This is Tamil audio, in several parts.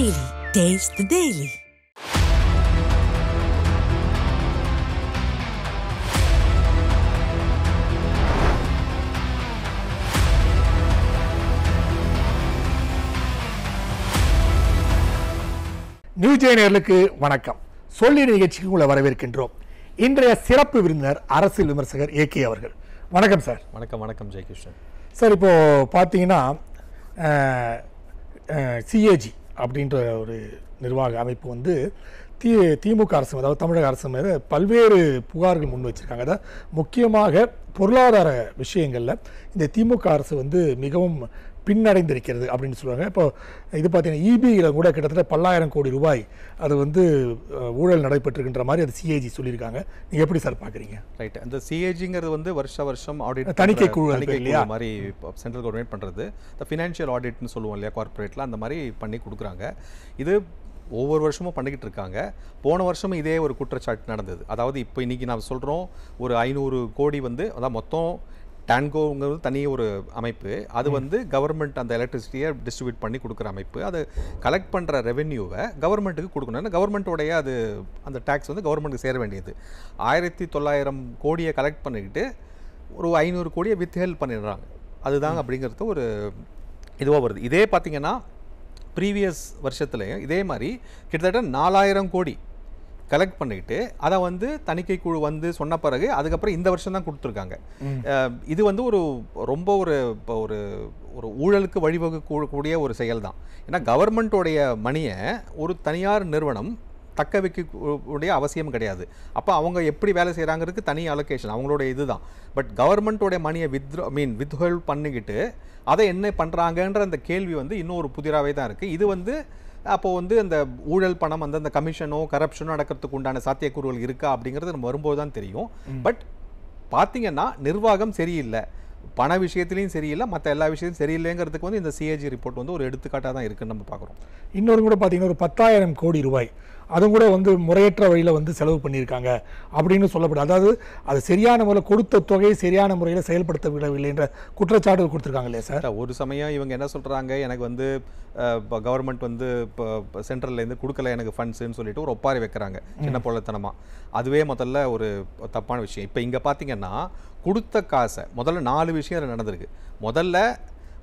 Daily. Taste the Daily. News நேயர்களுக்கு வணக்கம். சொல்லி நிகழ்ச்சிக்கு உங்களை வரவேற்கின்றோம். இன்றைய சிறப்பு விருந்தினர் அரசியல் விமர்சகர் ஏகே அவர்கள். வணக்கம் சார். வணக்கம். வணக்கம் ஜெயகிருஷ்ணன் சார். இப்போது பார்த்தீங்கன்னா சிஏஜி அப்படின்ற ஒரு நிர்வாக அமைப்பு வந்து திமுக அரசு, அதாவது தமிழக அரசு மீது பல்வேறு புகார்கள் முன் வச்சிருக்காங்க. அதாவது முக்கியமாக பொருளாதார விஷயங்களில் இந்த திமுக அரசு வந்து மிகவும் பின்னடைந்திருக்கிறது அப்படின்னு சொல்லுவாங்க. இப்போ இது பார்த்தீங்கன்னா இபியில் கூட கிட்டத்தட்ட 10,000 கோடி ரூபாய் அது வந்து ஊழல் நடைபெற்றிருக்கின்ற மாதிரி அது சிஏஜி சொல்லியிருக்காங்க. நீங்கள் எப்படி சார் பார்க்குறீங்க? ரைட். அந்த சிஏஜிங்கிறது வந்து வருஷம் ஆடிட் தணிக்கை குழு இல்லையா மாதிரி சென்ட்ரல் கவர்மெண்ட் பண்ணுறது. இந்த ஃபினான்ஷியல் ஆடிட்னு சொல்லுவோம் இல்லையா, கார்பரேட்டில் அந்த மாதிரி பண்ணி கொடுக்குறாங்க. இது ஒவ்வொரு வருஷமும் பண்ணிக்கிட்டு இருக்காங்க. போன வருஷமும் இதே ஒரு குற்றச்சாட்டு நடந்தது. அதாவது இப்போ இன்றைக்கி நான் சொல்கிறோம் ஒரு 500 கோடி வந்து, அதான் மொத்தம் டான்கோங்கிறது தனி ஒரு அமைப்பு. அது வந்து கவர்மெண்ட் அந்த எலக்ட்ரிசிட்டியை டிஸ்ட்ரிபியூட் பண்ணி கொடுக்குற அமைப்பு. அது கலெக்ட் பண்ணுற ரெவென்யூவை கவர்மெண்ட்டுக்கு கொடுக்கணும். ஏன்னா கவர்மெண்ட்டோடைய அது அந்த டேக்ஸ் வந்து கவர்மெண்ட்டுக்கு சேர வேண்டியது. 1900 கோடியை கலெக்ட் பண்ணிக்கிட்டு ஒரு 500 கோடியை வித்ஹெல்ட் பண்ணிடுறாங்க. அதுதாங்க அப்படிங்கிறது ஒரு இதுவாக வருது. இதே பார்த்திங்கன்னா ப்ரீவியஸ் வருஷத்துலேயும் இதே மாதிரி கிட்டத்தட்ட 4000 கோடி கலெக்ட் பண்ணிக்கிட்டு அதை வந்து தணிக்கை குழு வந்து சொன்ன பிறகு அதுக்கப்புறம் இந்த வருஷம் தான் கொடுத்துருக்காங்க. இது வந்து ஒரு ரொம்ப ஒரு இப்போ ஒரு ஒரு ஊழலுக்கு வழிவகுக்கக்கூடிய ஒரு செயல் தான். ஏன்னா கவர்மெண்ட்டோடைய மணியை ஒரு தனியார் நிறுவனம் தக்க வைக்கக்கூடிய அவசியம் கிடையாது. அப்போ அவங்க எப்படி வேலை செய்கிறாங்கிறதுக்கு தனி அலோகேஷன் அவங்களோட இது தான். பட் கவர்மெண்ட்டோடைய மணியை வித்ஹோல்ட் பண்ணிக்கிட்டு அதை என்ன பண்ணுறாங்கன்ற அந்த கேள்வி வந்து இன்னும் ஒரு புதிராகவே தான் இருக்குது. இது வந்து அப்போது வந்து அந்த ஊழல் பணம் வந்து அந்த கமிஷனோ கரப்ஷனோ நடக்கிறதுக்கு உண்டான சாத்தியக்கூறுகள் இருக்கா அப்படிங்கிறது நம்ம வரும்போது தான் தெரியும். பட் பார்த்திங்கன்னா நிர்வாகம் சரியில்லை, பண விஷயத்துலையும் சரியில்லை, மற்ற எல்லா விஷயத்தையும் சரியில்லைங்கிறதுக்கு வந்து இந்த சிஏஜி ரிப்போர்ட் வந்து ஒரு எடுத்துக்காட்டாக தான் இருக்குன்னு நம்ம பார்க்குறோம். இன்னொரு கூட பார்த்தீங்கன்னா ஒரு 10,000 கோடி ரூபாய் அதுவும் கூட வந்து முறையற்ற வழியில் வந்து செலவு பண்ணியிருக்காங்க அப்படின்னு சொல்லப்படுது. அதாவது அது சரியான முறையில் கொடுத்த தொகையை சரியான முறையில் செயல்படுத்தவில்லை என்ற குற்றச்சாட்டு கொடுத்துருக்காங்க இல்லையா சார்? ஒரு சமயம் இவங்க என்ன சொல்கிறாங்க, எனக்கு வந்து இப்போ கவர்மெண்ட் வந்து இப்போ சென்ட்ரல்லேருந்து கொடுக்கல எனக்கு ஃபண்ட்ஸுன்னு சொல்லிட்டு ஒரு ஒப்பாரி வைக்கிறாங்க சின்ன பொருளத்தனமாக. அதுவே முதல்ல ஒரு தப்பான விஷயம். இப்போ இங்கே பார்த்தீங்கன்னா கொடுத்த காசை முதல்ல 4 விஷயம் நடந்திருக்கு. முதல்ல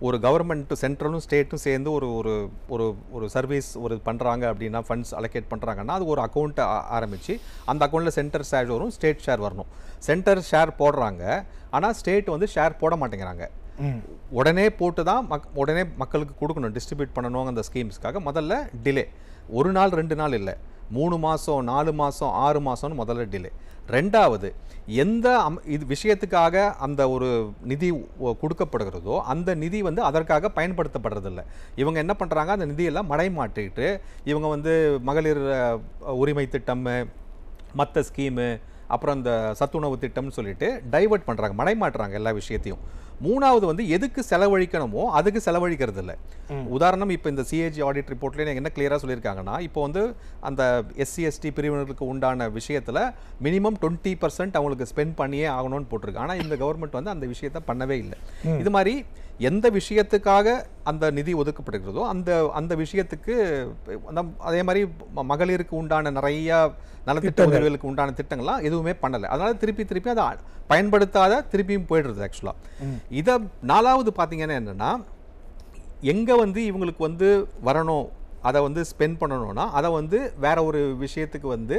ஒரு கவர்மெண்ட்டு சென்ட்ரலும் ஸ்டேட்டும் சேர்ந்து ஒரு ஒரு ஒரு ஒரு சர்வீஸ் ஒரு பண்ணுறாங்க அப்படின்னா, ஃபண்ட்ஸ் அலோகேட் பண்ணுறாங்கன்னா அது ஒரு அக்கௌண்ட்டை ஆரம்பித்து அந்த அக்கௌண்ட்டில் சென்டர் ஷேர் வரும், ஸ்டேட் ஷேர் வரணும். சென்டர் ஷேர் போடுறாங்க, ஆனால் ஸ்டேட் வந்து ஷேர் போட மாட்டேங்கிறாங்க. உடனே போட்டு தான் உடனே மக்களுக்கு கொடுக்கணும், டிஸ்ட்ரிபியூட் பண்ணணும் அந்த ஸ்கீம்ஸ்க்காக. முதல்ல டிலே, 1 நாள் 2 நாள் இல்லை, 3 மாதம் 4 மாதம் 6 மாதம்னு முதல்ல டிலே. ரெண்டாவது, எந்த இது விஷயத்துக்காக அந்த ஒரு நிதி கொடுக்கப்படுகிறதோ அந்த நிதி வந்து அதற்காக பயன்படுத்தப்படுறதில்லை. இவங்க என்ன பண்ணுறாங்க, அந்த நிதியெல்லாம் மடைமாற்றிட்டு இவங்க வந்து மகளிர் உரிமை திட்டம், மற்ற ஸ்கீமு, அப்புறம் இந்த சத்துணவு திட்டம்னு சொல்லிட்டு டைவர்ட் பண்ணுறாங்க, மடைமாட்டுறாங்க எல்லா விஷயத்தையும். மூணாவது வந்து எதுக்கு செலவழிக்கணுமோ அதுக்கு செலவழிக்கிறது இல்லை. உதாரணம், இப்போ இந்த சிஏஜி ஆடிட் ரிப்போர்ட்லேயே என்ன கிளியராக சொல்லியிருக்காங்கன்னா, இப்போ வந்து அந்த எஸ்சி எஸ்டி பிரிவினருக்கு உண்டான விஷயத்தில் மினிமம் 20% அவங்களுக்கு ஸ்பெண்ட் பண்ணியே ஆகணும்னு போட்டிருக்கு. ஆனால் இந்த கவர்மெண்ட் வந்து அந்த விஷயத்தை பண்ணவே இல்லை. இது மாதிரி எந்த விஷயத்துக்காக அந்த நிதி ஒதுக்கப்படுகிறதோ அந்த அந்த விஷயத்துக்கு அதே மாதிரி மகளிருக்கு உண்டான நிறையா நலத்திட்ட உதவிகளுக்கு உண்டான திட்டங்கள்லாம் எதுவுமே பண்ணலை. அதனால திருப்பி அதை பயன்படுத்தாத திருப்பியும் போயிடுறது. ஆக்சுவலாக இதை 4வது பார்த்தீங்கன்னா என்னென்னா, எங்கே வந்து இவங்களுக்கு வந்து வரணும் அதை வந்து ஸ்பெண்ட் பண்ணணும்னா அதை வந்து வேற ஒரு விஷயத்துக்கு வந்து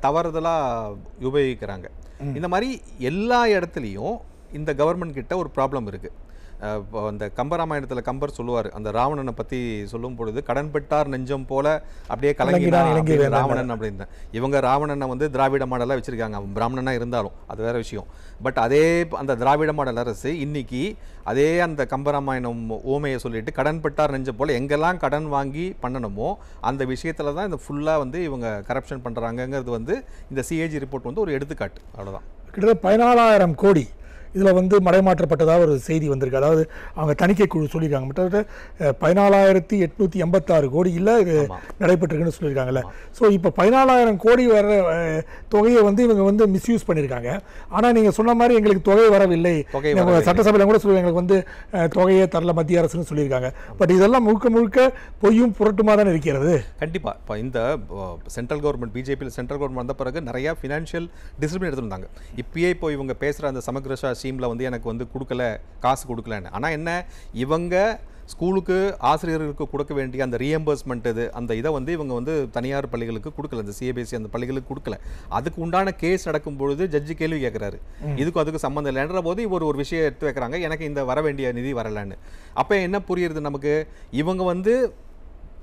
தவறுதலாக உபயோகிக்கிறாங்க. இந்த மாதிரி எல்லா இடத்துலையும் இந்த கவர்மெண்ட் கிட்ட ஒரு ப்ராப்ளம் இருக்குது. அந்த கம்பராமாயணத்தில் கம்பர் சொல்லுவார், அந்த ராவணனை பற்றி சொல்லும் பொழுது, கடன் பெற்றார் நெஞ்சம் போல அப்படியே கலங்கினான் ராவணன் அப்படின்னு. இவங்க ராவணனை வந்து திராவிட மாடலாக வச்சுருக்காங்க, அவன் பிராமணனாக இருந்தாலும் அது வேறு விஷயம். பட் அதே அந்த திராவிட மாடல் அரசு இன்னைக்கு அதே அந்த கம்பராமாயணம் ஓமையை சொல்லிட்டு கடன் பெற்றார் நெஞ்சம் போல் எங்கெல்லாம் கடன் வாங்கி பண்ணணுமோ அந்த விஷயத்தில் தான் இந்த ஃபுல்லாக வந்து இவங்க கரப்ஷன் பண்ணுறாங்கங்கிறது வந்து இந்த சிஏஜி ரிப்போர்ட் வந்து ஒரு எடுத்துக்காட்டு. அவ்வளோதான். கிட்டத்தட்ட 14,000 கோடி இதில் வந்து மடைமாற்றப்பட்டதாக ஒரு செய்தி வந்திருக்கு. அதாவது அவங்க தணிக்கை குழு சொல்லியிருக்காங்க கிட்டத்தட்ட 14,886 கோடியில் இது நடைபெற்றிருக்குன்னு சொல்லியிருக்காங்கல்ல. ஸோ இப்போ 14,000 கோடி வர தொகையை வந்து இவங்க வந்து மிஸ்யூஸ் பண்ணியிருக்காங்க. ஆனால் நீங்கள் சொன்ன மாதிரி எங்களுக்கு தொகை வரவில்லை, சட்டசபையில் கூட சொல்லி எங்களுக்கு வந்து தொகையை தரல மத்திய அரசுன்னு சொல்லியிருக்காங்க. பட் இதெல்லாம் முழுக்க முழுக்க பொய்யும் புரட்டுமா தான் இருக்கிறது. கண்டிப்பாக இப்போ இந்த சென்ட்ரல் கவர்மெண்ட் பிஜேபியில் சென்ட்ரல் கவர்மெண்ட் வந்த பிறகு நிறையா ஃபினான்ஷியல் டிசிப்ளின் எடுத்துருந்தாங்க. இப்பயே இப்போ இவங்க பேசுகிற அந்த சமக்ரஷா ஸ்கீமில் வந்து எனக்கு வந்து கொடுக்கல, காசு கொடுக்கலன்னு. ஆனால் என்ன, இவங்க ஸ்கூலுக்கு ஆசிரியர்களுக்கு கொடுக்க வேண்டிய அந்த ரீஎம்பர்ஸ்மெண்ட் அந்த இதை வந்து இவங்க வந்து தனியார் பள்ளிகளுக்கு கொடுக்கல, இந்த சிபிஎஸ்சி அந்த பள்ளிகளுக்கு கொடுக்கல. அதுக்கு உண்டான கேஸ் நடக்கும் பொழுது ஜட்ஜி கேள்வி கேட்குறாரு, இதுக்கும் அதுக்கு சம்மந்தம் இல்லைன்ற போது இவர் ஒரு விஷயம் எடுத்து வைக்கிறாங்க, எனக்கு இந்த வர வேண்டிய நிதி வரலன்னு. அப்போ என்ன புரியுறது நமக்கு, இவங்க வந்து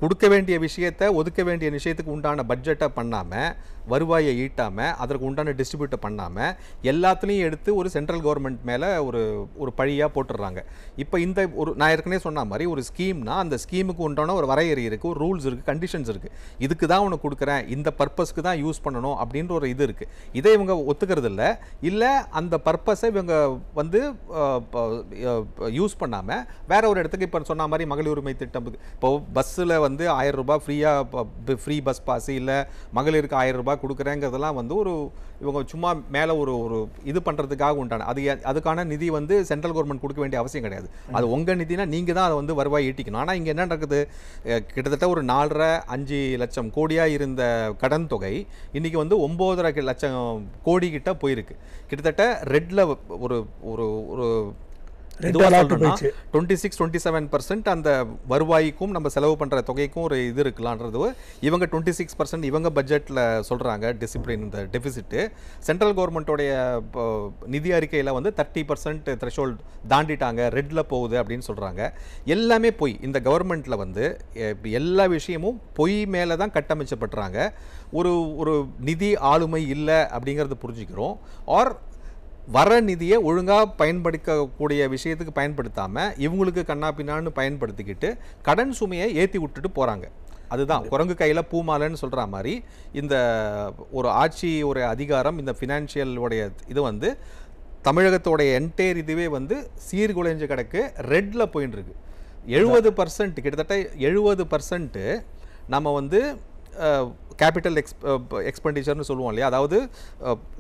கொடுக்க வேண்டிய விஷயத்தை ஒதுக்க வேண்டிய விஷயத்துக்கு உண்டான பட்ஜெட்டை பண்ணாமல், வருவாயை ஈட்டாமல், அதற்கு உண்டான டிஸ்ட்ரிபியூட்டை பண்ணாமல் எல்லாத்துலேயும் எடுத்து ஒரு சென்ட்ரல் கவர்மெண்ட் மேலே ஒரு பழியாக போட்டுடுறாங்க. இப்போ இந்த ஒரு நான் ஏற்கனவே சொன்ன மாதிரி ஒரு ஸ்கீம்னா அந்த ஸ்கீமுக்கு உண்டான ஒரு வரையறை இருக்குது, ஒரு ரூல்ஸ் இருக்குது, கண்டிஷன்ஸ் இருக்குது. இதுக்கு தான் உனக்கு கொடுக்குறேன், இந்த பர்பஸ்க்கு தான் யூஸ் பண்ணணும் அப்படின்ற ஒரு இது இருக்குது. இதை இவங்க ஒத்துக்கிறது இல்லை அந்த பர்பஸை இவங்க வந்து யூஸ் பண்ணாமல் வேற ஒரு இடத்துக்கு, இப்போ சொன்ன மாதிரி மகளிர் உரிமை திட்டம், இப்போ பஸ்ஸில் வந்து 1000 ரூபாய் ஃப்ரீ பஸ் பாஸ், இல்லை மகளிருக்கு 1000 ரூபாய் கொடுக்குறேங்கிறதெல்லாம் வந்து ஒரு இவங்க சும்மா மேலே ஒரு இது பண்ணுறதுக்காக உண்டான அதுக்கான நிதி வந்து சென்ட்ரல் கவர்மெண்ட் கொடுக்க வேண்டிய அவசியம் கிடையாது. அது உங்கள் நிதினா நீங்கள் தான் அதை வந்து வருவாய் ஈட்டிக்கணும். ஆனால் இங்கே என்ன நடக்குது, கிட்டத்தட்ட ஒரு 4.5 லட்சம் கோடியாக இருந்த கடன் தொகை இன்றைக்கி வந்து 9.5 லட்சம் கோடி கிட்ட போயிருக்கு. கிட்டத்தட்ட ரெட்டில் ஒரு ஒரு ஒரு 26-27% அந்த வருவாய்க்கும் நம்ம செலவு பண்ணுற தொகைக்கும் ஒரு இது இருக்கலான்றது இவங்க 26% இவங்க பட்ஜெட்டில் சொல்கிறாங்க. டிசிப்ளின் இந்த டெபிசிட்டு சென்ட்ரல் கவர்மெண்ட்டோடைய நிதி அறிக்கையில் வந்து 30% த்ரெஷோல்டு தாண்டிட்டாங்க, ரெட்டில் போகுது அப்படின்னு சொல்கிறாங்க. எல்லாமே பொய். இந்த கவர்மெண்ட்டில் வந்து எல்லா விஷயமும் பொய் மேலே தான் கட்டமைச்சப்படுறாங்க. ஒரு நிதி ஆளுமை இல்லை அப்படிங்கிறது புரிஞ்சுக்கிறோம். ஆர் வர நிதியை ஒழுங்காக பயன்படுத்தக்கூடிய விஷயத்துக்கு பயன்படுத்தாமல் இவங்களுக்கு கண்ணா பின்னான்னு பயன்படுத்திக்கிட்டு கடன் சுமையை ஏற்றி விட்டுட்டு போகிறாங்க. அதுதான் குரங்கு கையில் பூமாலைன்னு சொல்கிற மாதிரி இந்த ஒரு ஆட்சி ஒரு அதிகாரம், இந்த ஃபினான்ஷியலுடைய இது வந்து தமிழகத்தோடைய என்டையர் இதுவே வந்து சீர்குலைஞ்ச கிடக்கு, ரெட்டில் போயின்னு இருக்கு. 70% கிட்டத்தட்ட 70% நம்ம வந்து கேபிட்டல் எக்ஸ்பெண்டிச்சர்னு சொல்லுவோம் இல்லையா, அதாவது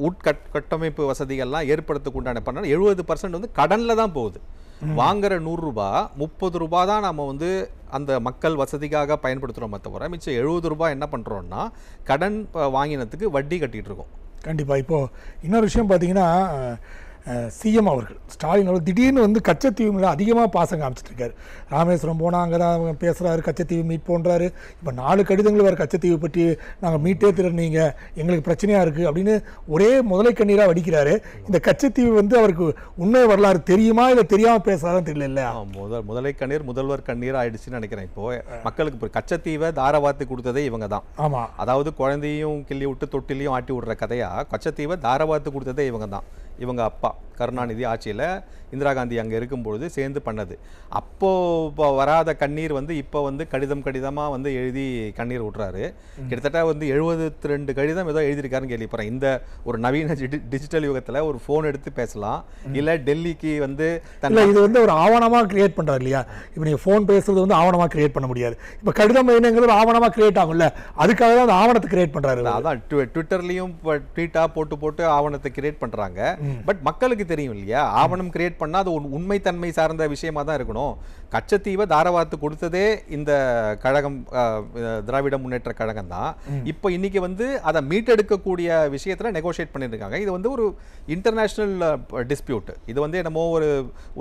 உட்கட்டமைப்பு வசதிகள்லாம் ஏற்படுத்தக்கு உண்டான பண்ண 70% வந்து கடனில் தான் போகுது. வாங்குற 100 ரூபாய் 30 ரூபாய் தான் நம்ம வந்து அந்த மக்கள் வசதிக்காக பயன்படுத்துகிறோமே தவிர மிச்சம் 70 ரூபாய் என்ன பண்ணுறோன்னா கடன் வாங்கினதுக்கு வட்டி கட்டிகிட்டு இருக்கோம். கண்டிப்பாக. இப்போது இன்னொரு விஷயம் பார்த்தீங்கன்னா, சிஎம் அவர்கள் ஸ்டாலின் அவர்கள் திடீர்னு வந்து கச்சத்தீவு மேலே அதிகமாக பாசம் காமிச்சிட்ருக்காரு. ராமேஸ்வரம் போனால் அங்கே தான் அவங்க பேசுகிறாரு, கச்சத்தீவு மீட் போன்றாரு. இப்போ 4 கடிதங்கள் வேறு கச்சத்தீவு பற்றி நாங்கள் மீட்டே திறனீங்க, எங்களுக்கு பிரச்சனையாக இருக்குது அப்படின்னு ஒரே முதலை கண்ணீராக வடிக்கிறாரு. இந்த கச்சத்தீவு வந்து அவருக்கு உண்மை வரலாறு தெரியுமா இல்லை தெரியாமல் பேசுகிறாருன்னு தெரியல. இல்லையா, முதலை கண்ணீர் முதல்வர் கண்ணீர் ஆயிடுச்சுன்னு நினைக்கிறேன். இப்போது மக்களுக்கு இப்போ கச்சத்தீவை தாரவாத்து கொடுத்ததே இவங்க தான். ஆமாம், அதாவது குழந்தையும் கிள்ளி விட்டு தொட்டிலையும் ஆட்டி விடுற கதையாக கச்சத்தீவை தாரவாத்து கொடுத்ததே இவங்க தான். இவங்க அப்பா கருணாநிதி ஆட்சியில் இந்திரா காந்தி அங்கே இருக்கும்பொழுது சேர்ந்து பண்ணது. அப்போது வராத கண்ணீர் வந்து இப்போ வந்து கடிதமாக வந்து எழுதி கண்ணீர் விட்றாரு. கிட்டத்தட்ட வந்து 72 கடிதம் ஏதோ எழுதியிருக்காருன்னு கேள்விப்படுறேன். இந்த ஒரு நவீன டிஜிட்டல் யுகத்தில் ஒரு ஃபோன் எடுத்து பேசலாம், இல்லை டெல்லிக்கு வந்து இது வந்து ஒரு ஆவணமாக கிரியேட் பண்ணுறாரு இல்லையா. இப்போ நீங்கள் ஃபோன் பேசுறது வந்து ஆவணமாக கிரியேட் பண்ண முடியாது. இப்போ கடிதம் என்னங்கிறது ஆவணமாக கிரியேட் ஆகும்ல, அதுக்காக தான் அந்த ஆவணத்தை கிரியேட் பண்ணுறாரு. அதான் ட்விட்டர்லையும் ட்வீட்டாக போட்டு ஆவணத்தை கிரியேட் பண்ணுறாங்க. பட் மக்களுக்கு தெரியும் இல்லையா, ஆவணம் கிரியேட் பண்ணால் அது உண்மைத்தன்மை சார்ந்த விஷயமா தான் இருக்கணும். கச்சத்தீவை தாரவாத்து கொடுத்ததே இந்த கழகம், திராவிட முன்னேற்ற கழகம் தான். இப்போ இன்னைக்கு வந்து அதை மீட்டெடுக்கக்கூடிய விஷயத்தில் நெகோஷியேட் பண்ணியிருக்காங்க. இது வந்து ஒரு இன்டர்நேஷ்னல் டிஸ்பியூட். இது வந்து என்னமோ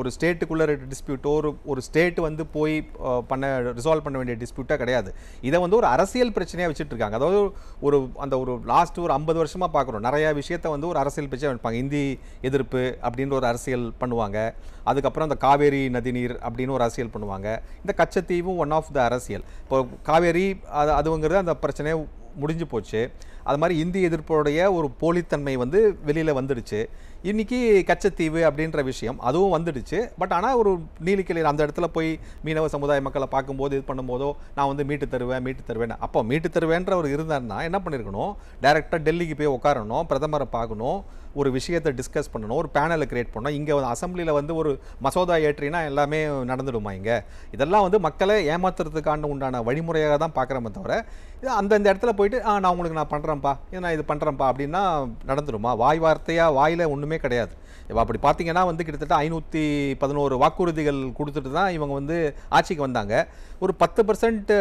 ஒரு ஸ்டேட்டுக்குள்ள டிஸ்பியூட்டோ ஒரு ஸ்டேட் வந்து போய் ரிசால்வ் பண்ண வேண்டிய டிஸ்பியூட்டாக கிடையாது. இதை வந்து ஒரு அரசியல் பிரச்சனையாக வச்சுட்டு இருக்காங்க. அதாவது ஒரு லாஸ்ட் ஒரு 50 வருஷமாக பார்க்குறோம், நிறைய விஷயத்தை வந்து ஒரு அரசியல் பிரச்சனை வைப்பாங்க. இந்தி எதிர்ப்பு அப்படின்ற ஒரு அரசியல் பண்ணுவாங்க. அதுக்கப்புறம் இந்த காவேரி நதிநீர் அப்படின்னு ஒரு அரசியல் பண்ணுவாங்க. இந்த கச்சத்தீவும் ஒன் ஆஃப் த அரசியல். இப்போ காவேரி அதுங்கிறது அந்த பிரச்சனையை முடிஞ்சு போச்சு. அது மாதிரி இந்திய எதிர்ப்புடைய ஒரு போலித்தன்மை வந்து வெளியில் வந்துடுச்சு. இன்னைக்கு கச்சத்தீவு அப்படின்ற விஷயம் அதுவும் வந்துடுச்சு. பட் ஆனால் ஒரு நீலிக்கலையில் அந்த இடத்துல போய் மீனவ சமுதாய மக்களை பார்க்கும்போது இது பண்ணும்போதோ நான் வந்து மீட்டு தருவேன். அப்போ மீட்டு தருவேன்ற ஒரு இருந்தாருன்னா என்ன பண்ணியிருக்கணும், டைரெக்டாக டெல்லிக்கு போய் உட்காரணும், பிரதமரை பார்க்கணும், ஒரு விஷயத்தை டிஸ்கஸ் பண்ணணும், ஒரு பேனலை கிரியேட் பண்ணணும். இங்கே வந்து அசம்பிளியில் வந்து ஒரு மசோதா ஏற்றினா எல்லாமே நடந்துடுமா? இங்கே இதெல்லாம் வந்து மக்களை ஏமாத்துறதுக்கான உண்டான வழிமுறையாக தான் பார்க்குறோமே தவிர அந்தந்த இடத்துல போயிட்டு நான் உங்களுக்கு நான் பண்ணுறேன்ப்பா, நான் இது பண்ணுறேன்ப்பா அப்படின்னா நடந்துடுமா? வாய் வார்த்தையாக வாயில் ஒன்றுமே கிடையாது. இப்போ அப்படி பார்த்தீங்கன்னா வந்து கிட்டத்தட்ட 511 வாக்குறுதிகள் கொடுத்துட்டு தான் இவங்க வந்து ஆட்சிக்கு வந்தாங்க. ஒரு 10%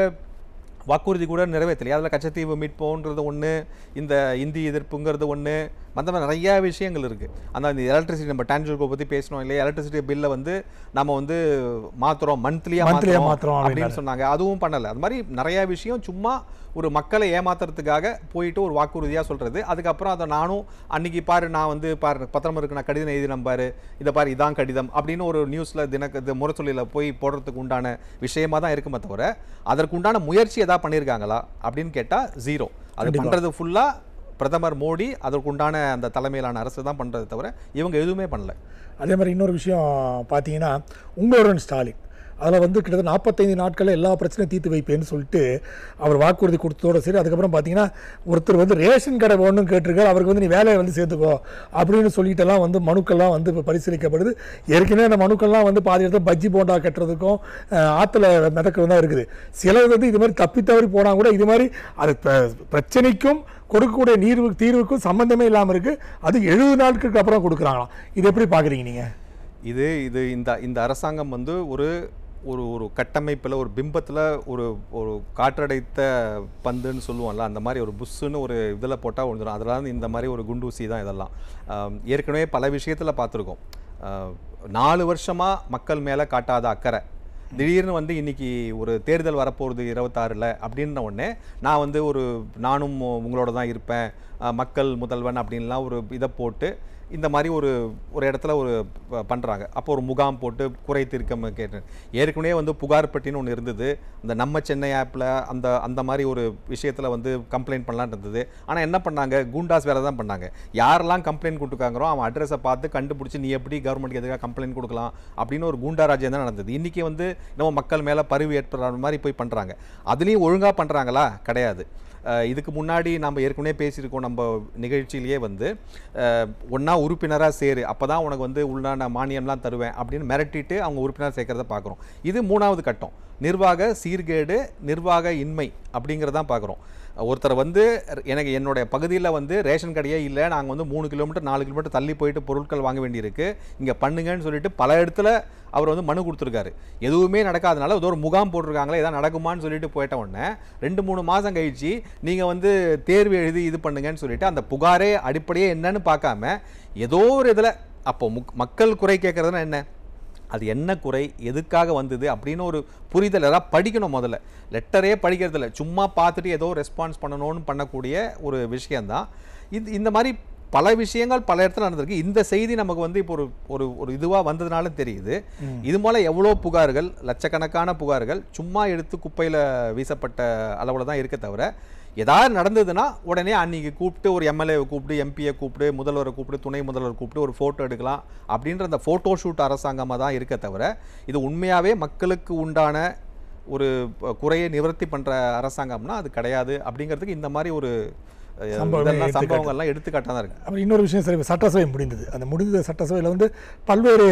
வாக்குறுதி கூட நிறைவேற்றலையே. அதில் கச்சத்தீவு மீட்போன்றது ஒன்று, இந்த இந்தி எதிர்ப்புங்கிறது ஒன்று, மற்ற நிறையா விஷயங்கள் இருக்குது. அந்த எலக்ட்ரிசிட்டி நம்ம டான்ஜூர்கோ பற்றி பேசணும் இல்லையா, எலக்ட்ரிசிட்டி பில்லை வந்து நம்ம வந்து மாற்றுறோம், மந்த்லியாக மாற்றுறோம் அப்படின்னு சொன்னாங்க. அதுவும் பண்ணலை. அது மாதிரி நிறையா விஷயம் சும்மா ஒரு மக்களை ஏமாத்துறதுக்காக போயிட்டு ஒரு வாக்குறுதியாக சொல்கிறது. அதுக்கப்புறம் அதை நானும் அன்றைக்கி பாரு நான் வந்து பத்திரம் இருக்கு, நான் கடிதம் எழுதி நம்பாரு, இதை பாரு இதான் கடிதம் அப்படின்னு ஒரு நியூஸில் முரசொலியில் போய் போடுறதுக்கு உண்டான விஷயமாக தான் இருக்குமே தவிர அதற்கு உண்டான முயற்சி எதாவது பண்ணியிருக்காங்களா அப்படின்னு கேட்டால் ஜீரோ. அது பண்ணுறது ஃபுல்லாக பிரதமர் மோடி அதற்கு உண்டான அந்த தலைமையிலான அரசு தான் பண்ணுறது தவிர இவங்க எதுவுமே பண்ணல. அதே மாதிரி இன்னொரு விஷயம் பார்த்தீங்கன்னா உங்களுடன் ஸ்டாலின் அதில் வந்து கிட்டத்தட்ட 45 நாட்களில் எல்லா பிரச்சனையும் தீர்த்து வைப்பேன்னு சொல்லிட்டு அவர் வாக்குறுதி கொடுத்ததோட சரி. அதுக்கப்புறம் பார்த்தீங்கன்னா ஒருத்தர் வந்து ரேஷன் கடை ஒன்றும் கேட்டிருக்காரு, அவருக்கு வந்து நீ வேலையை வந்து சேர்த்துக்கோ அப்படின்னு சொல்லிட்டுலாம் வந்து மனுக்கள்லாம் வந்து இப்போ பரிசீலிக்கப்படுது. ஏற்கனவே அந்த மனுக்கள்லாம் வந்து பாதி இடத்துல பஜ்ஜி போண்டா கட்டுறதுக்கும் ஆற்றுல மிதக்கிறது தான் இருக்குது. சிலர் வந்து இது மாதிரி தப்பித்தவறி போனால் கூட இது மாதிரி அது பிரச்சனைக்கும் கொடுக்கக்கூடிய தீர்வுக்கும் சம்மந்தமே இல்லாமல் இருக்குது. அது 70 நாட்களுக்கு அப்புறம் கொடுக்குறாங்களாம். இது எப்படி பார்க்குறீங்க நீங்கள்? இது இந்த அரசாங்கம் வந்து ஒரு ஒரு ஒரு கட்டமைப்பில் ஒரு பிம்பத்தில் ஒரு ஒரு காற்றடைத்த பந்துன்னு சொல்லுவோம்ல, அந்த மாதிரி ஒரு புஷ்ஷுன்னு ஒரு இதில் போட்டால் வந்துடும். அதெல்லாம் இந்த மாதிரி ஒரு குண்டூசி தான் இதெல்லாம். ஏற்கனவே பல விஷயத்தில் பார்த்துருக்கோம். 4 வருஷமாக மக்கள் மேலே காட்டாத அக்கறை திடீர்னு வந்து இன்றைக்கி ஒரு தேர்தல் வரப்போகிறது 26 அப்படின்ன உடனே நான் வந்து நானும் உங்களோட தான் இருப்பேன், மக்கள் முதல்வன் அப்படின்லாம் ஒரு இதை போட்டு இந்த மாதிரி ஒரு இடத்துல பண்ணுறாங்க. அப்போ ஒரு முகாம் போட்டு குறை தீர்க்க கேட்டேன். ஏற்கனவே வந்து புகார் பெட்டின்னு ஒன்று இருந்தது. இந்த நம்ம சென்னை ஆப்பில் அந்த மாதிரி ஒரு விஷயத்தில் வந்து கம்ப்ளைண்ட் பண்ணலான்னு இருந்தது. ஆனால் என்ன பண்ணாங்க, கூண்டாஸ் வேறு தான் பண்ணாங்க. யாரெல்லாம் கம்ப்ளைண்ட் கொடுத்துருக்காங்களோ அவன் அட்ரஸை பார்த்து கண்டுபிடிச்சி நீ எப்படி கவர்மெண்ட்டுக்கு எதுக்காக கம்ப்ளைண்ட் கொடுக்கலாம் அப்படின்னு ஒரு கூண்டா ராஜ்யம் தான் நடந்தது. இன்றைக்கி வந்து நம்ம மக்கள் மேலே பரிவு ஏற்படுற மாதிரி போய் பண்ணுறாங்க. அதுலேயும் ஒழுங்காக பண்ணுறாங்களா? கிடையாது. இதுக்கு முன்னாடி நம்ம ஏற்கனவே பேசியிருக்கோம் நம்ம நிகழ்ச்சியிலேயே வந்து ஒன்றா உறுப்பினராக சேரு, அப்போ தான் உனக்கு வந்து உள்ளான மானியம்லாம் தருவேன் அப்படின்னு மிரட்டிட்டு அவங்க உறுப்பினர் சேர்க்கிறத பார்க்குறோம். இது 3வது கட்டம், நிர்வாக சீர்கேடு, நிர்வாக இன்மை அப்படிங்கிறதான் பார்க்குறோம். ஒருத்தர் வந்து எனக்கு என்னுடைய பகுதியில் வந்து ரேஷன் கடையே இல்லை, நாங்கள் வந்து 3 கிலோமீட்டர் 4 கிலோமீட்டர் தள்ளி போயிட்டு பொருட்கள் வாங்க வேண்டியிருக்கு, இங்கே பண்ணுங்கன்னு சொல்லிட்டு பல இடத்துல அவர் வந்து மனு கொடுத்துருக்காரு. எதுவுமே நடக்காதனால ஏதோ ஒரு முகாம் போட்டிருக்காங்களே எதாவது நடக்குமான்னு சொல்லிட்டு போயிட்ட உடனே 2-3 மாதம் கழிச்சு நீங்கள் வந்து தேர்வு எழுதி இது பண்ணுங்கன்னு சொல்லிட்டு அந்த புகாரே அடிப்படையே என்னன்னு பார்க்காம ஏதோ ஒரு இதில் அப்போ மக்கள் குறை கேட்குறதுனா என்ன, அது என்ன குறை, எதுக்காக வந்தது அப்படின்னு ஒரு புரிதல் எதாவது படிக்கணும். முதல்ல லெட்டரே படிக்கிறதில்ல, சும்மா பார்த்துட்டு ஏதோ ரெஸ்பான்ஸ் பண்ணணும்னு பண்ணக்கூடிய ஒரு விஷயந்தான் இந்த மாதிரி பல விஷயங்கள் பல இடத்துல நடந்திருக்கு. இந்த செய்தி நமக்கு வந்து இப்போ ஒரு இதுவாக வந்ததுனால தெரியுது. இது போல எவ்வளோ புகார்கள், லட்சக்கணக்கான புகார்கள் சும்மா எடுத்து குப்பையில் வீசப்பட்ட அளவில் தான் இருக்க தவிர ஏதாவது நடந்ததுன்னா உடனே அன்றைக்கி கூப்பிட்டு ஒரு எம்எல்ஏவை கூப்பிட்டு, எம்பியை கூப்பிட்டு, முதல்வரை கூப்பிட்டு, துணை முதல்வர் கூப்பிட்டு ஒரு ஃபோட்டோ எடுக்கலாம் அப்படின்ற அந்த ஃபோட்டோ ஷூட் அரசாங்கமாக தான் இருக்க தவிர இது உண்மையாகவே மக்களுக்கு உண்டான ஒரு குறையை நிவர்த்தி பண்ணுற அரசாங்கம்னா அது கிடையாது. அப்படிங்கிறதுக்கு இந்த மாதிரி ஒரு சம்பவங்கள்லாம் எடுத்துக்காட்டாக தான் இருக்குது. அப்புறம் இன்னொரு விஷயம், சரி, சட்டசபை முடிந்தது. அந்த முடிந்த சட்டசபையில் வந்து பல்வேறு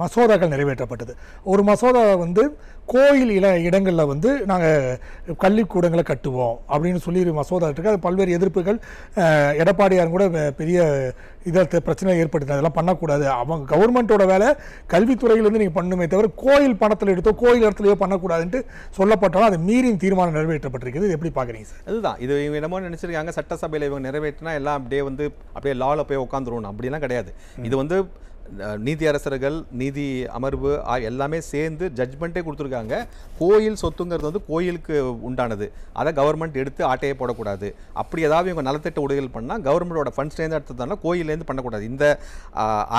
மசோதாக்கள் நிறைவேற்றப்பட்டது. ஒரு மசோதா வந்து கோயில் இடங்களில் வந்து நாங்கள் கல்விக்கூடங்களை கட்டுவோம் அப்படின்னு சொல்லி மசோதா இருக்குது. அது பல்வேறு எதிர்ப்புகள், எடப்பாடியாரும் கூட பெரிய இதை பிரச்சனை ஏற்படுத்தி அதெல்லாம் பண்ணக்கூடாது, அவங்க கவர்மெண்ட்டோட வேலை கல்வித்துறையிலேருந்து நீங்கள் பண்ணுமே தவிர கோயில் பணத்தில் எடுத்தோ கோயில் இடத்துலையோ பண்ணக்கூடாதுன்ட்டு சொல்லப்பட்டாலும் அது மீறி தீர்மானம் நிறைவேற்றப்பட்டிருக்குது. இது எப்படி பார்க்குறீங்க சார்? அதுதான் இது இவங்க என்னமோ நினச்சிருக்காங்க சட்டசபையில் இவங்க நிறைவேற்றினா எல்லாம் அப்படியே லாவில் போய் உட்காந்துருவோம். அப்படிலாம் கிடையாது. இது வந்து நீதியரசர்கள் நீதி அமர்வு எல்லாமே சேர்ந்து ஜட்ஜ்மெண்ட்டே கொடுத்துருக்காங்க. கோயில் சொத்துங்கிறது வந்து கோயிலுக்கு உண்டானது, அதை கவர்மெண்ட் எடுத்து ஆட்டையே போடக்கூடாது. அப்படி ஏதாவது இவங்க நலத்திட்ட உதவிகள் பண்ணால் கவர்மெண்டோட ஃபண்ட்ஸ்லேருந்து எடுத்ததுனால கோயிலேருந்து பண்ணக்கூடாது. இந்த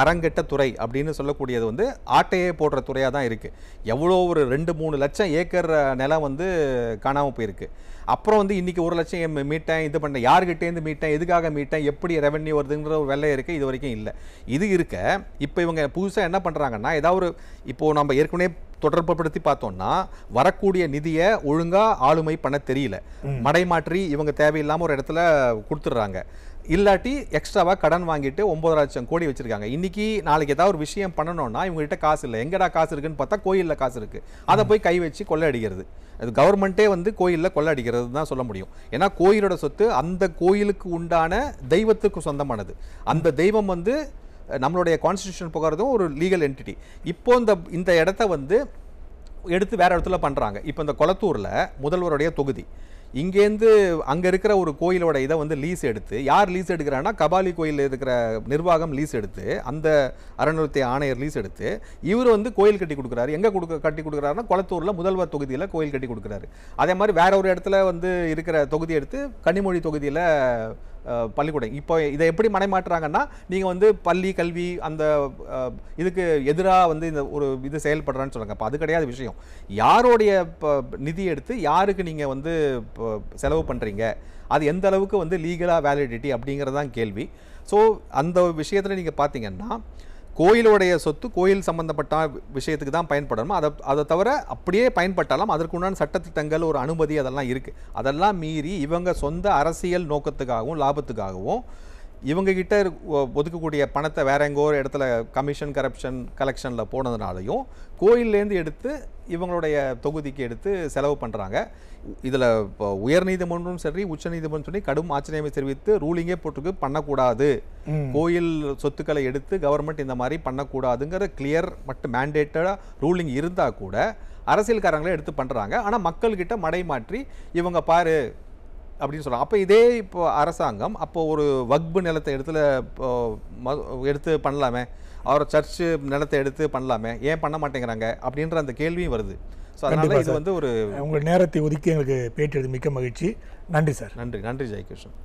அரங்கெட்ட துறை அப்படின்னு சொல்லக்கூடியது வந்து ஆட்டையே போடுற துறையாக தான் இருக்குது. எவ்வளோ ஒரு 2-3 லட்சம் ஏக்கர் நிலம் வந்து காணாமல் போயிருக்கு. அப்புறம் வந்து இன்றைக்கி 1 லட்சம் மீட்டேன், இது பண்ணேன், யார்கிட்டேருந்து மீட்டேன், எதுக்காக மீட்டேன், எப்படி ரெவென்யூ வருதுங்கிற ஒரு வெள்ளை இருக்குது, இது வரைக்கும் இல்லை. இது இருக்க இப்போ இவங்க புதுசாக என்ன பண்ணுறாங்கன்னா, ஏதாவது இப்போது நம்ம ஏற்கனவே தொடர்புபடுத்தி பார்த்தோம்னா வரக்கூடிய நிதியை ஒழுங்காக ஆளுமை பண்ண தெரியல, மடைமாற்றி இவங்க தேவையில்லாமல் ஒரு இடத்துல கொடுத்துட்றாங்க. இல்லாட்டி எக்ஸ்ட்ராவாக கடன் வாங்கிட்டு 9 லட்சம் கோடி வச்சுருக்காங்க. இன்றைக்கி நாளைக்கு ஏதாவது ஒரு விஷயம் பண்ணணும்னா இவங்ககிட்ட காசு இல்லை. எங்கடா காசு இருக்குன்னு பார்த்தா கோயிலில் காசு இருக்குது, அதை போய் கை வச்சு கொள்ளை அடிக்கிறது. அது கவர்மெண்ட்டே வந்து கோயிலில் கொள்ளை அடிக்கிறது தான் சொல்ல முடியும். ஏன்னா கோயிலோட சொத்து அந்த கோயிலுக்கு உண்டான தெய்வத்துக்கு சொந்தமானது. அந்த தெய்வம் வந்து நம்மளுடைய கான்ஸ்டிடியூஷன் போகிறதும் ஒரு லீகல் என்டிட்டி. இப்போ இந்த இடத்த வந்து எடுத்து வேற இடத்துல பண்ணுறாங்க. இப்போ இந்த கொளத்தூரில் முதல்வருடைய தொகுதி, இங்கேருந்து அங்கே இருக்கிற ஒரு கோயிலோட இதை வந்து லீஸ் எடுத்து, யார் லீஸ் எடுக்கிறான்னா கபாலி கோயிலில் இருக்கிற நிர்வாகம் லீஸ் எடுத்து, அந்த அறநிலையத்துறை ஆணையர் லீஸ் எடுத்து இவர் வந்து கோயில் கட்டி கொடுக்குறாரு. எங்கே கட்டி கொடுக்குறாருன்னா கொளத்தூரில் முதல்வர் தொகுதியில் கோயில் கட்டி கொடுக்குறாரு. அதே மாதிரி வேற ஒரு இடத்துல வந்து இருக்கிற தொகுதி எடுத்து கன்னிமொழி தொகுதியில் பள்ளிக்கூடம். இப்போ இதை எப்படி மடைமாட்டுறாங்கன்னா, நீங்கள் வந்து பள்ளி கல்வி அந்த இதுக்கு எதிராக வந்து இந்த ஒரு இது செயல்படுறான்னு சொல்லுங்க. அப்போ அது கிடையாது விஷயம். யாரோடைய நிதி எடுத்து யாருக்கு நீங்கள் வந்து செலவு பண்ணுறீங்க, அது எந்த அளவுக்கு வந்து லீகலாக வேலிடிட்டி அப்படிங்கிறதான் கேள்வி. ஸோ அந்த விஷயத்தில் நீங்கள் பார்த்தீங்கன்னா கோயிலுடைய சொத்து கோயில் சம்பந்தப்பட்ட விஷயத்துக்கு தான் பயன்படணும். அதை தவிர அப்படியே பயன்பட்டாலும் அதற்குண்டான சட்டத்திட்டங்கள், ஒரு அனுமதி அதெல்லாம் இருக்குது. அதெல்லாம் மீறி இவங்க சொந்த அரசியல் நோக்கத்துக்காகவும் லாபத்துக்காகவும் இவங்ககிட்ட ஒதுக்கக்கூடிய பணத்தை வேற எங்கோ ஒரு இடத்துல கமிஷன் கலெக்ஷனில் போனதுனாலையும் கோயிலேருந்து எடுத்து இவங்களுடைய தொகுதிக்கு எடுத்து செலவு பண்ணுறாங்க. இதில் இப்போ உயர்நீதிமன்றம் சரி உச்சநீதிமன்றம் சொல்லி கடும் ஆச்சரியமை தெரிவித்து ரூலிங்கே போட்டுருக்கு, பண்ணக்கூடாது, கோயில் சொத்துக்களை எடுத்து கவர்மெண்ட் இந்த மாதிரி பண்ணக்கூடாதுங்கிற கிளியர் மற்றும் மேண்டேட்டடாக ரூலிங் இருந்தால் கூட அரசியல்காரங்களே எடுத்து பண்ணுறாங்க. ஆனால் மக்கள்கிட்ட மடைமாற்றி இவங்க பாரு அப்படின்னு சொல்லலாம். அப்போ இதே இப்போ அரசாங்கம் அப்போ ஒரு வக்பு நிலத்தை எடுத்து பண்ணலாமே, அவர் சர்ச்சு நிலத்தை எடுத்து பண்ணலாமே, ஏன் பண்ண மாட்டேங்கிறாங்க அப்படின்ற அந்த கேள்வியும் வருது. ஸோ அதனால இது வந்து ஒரு உங்கள் நேரத்தை ஒதுக்கி எங்களுக்கு பேட்டியது மிக்க மகிழ்ச்சி. நன்றி சார். நன்றி ஜெயகிருஷ்ணன்.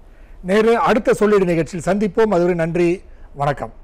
நேரு அடுத்த சொல்லிடு நிகழ்ச்சியில் சந்திப்போம். அதுவரை நன்றி, வணக்கம்.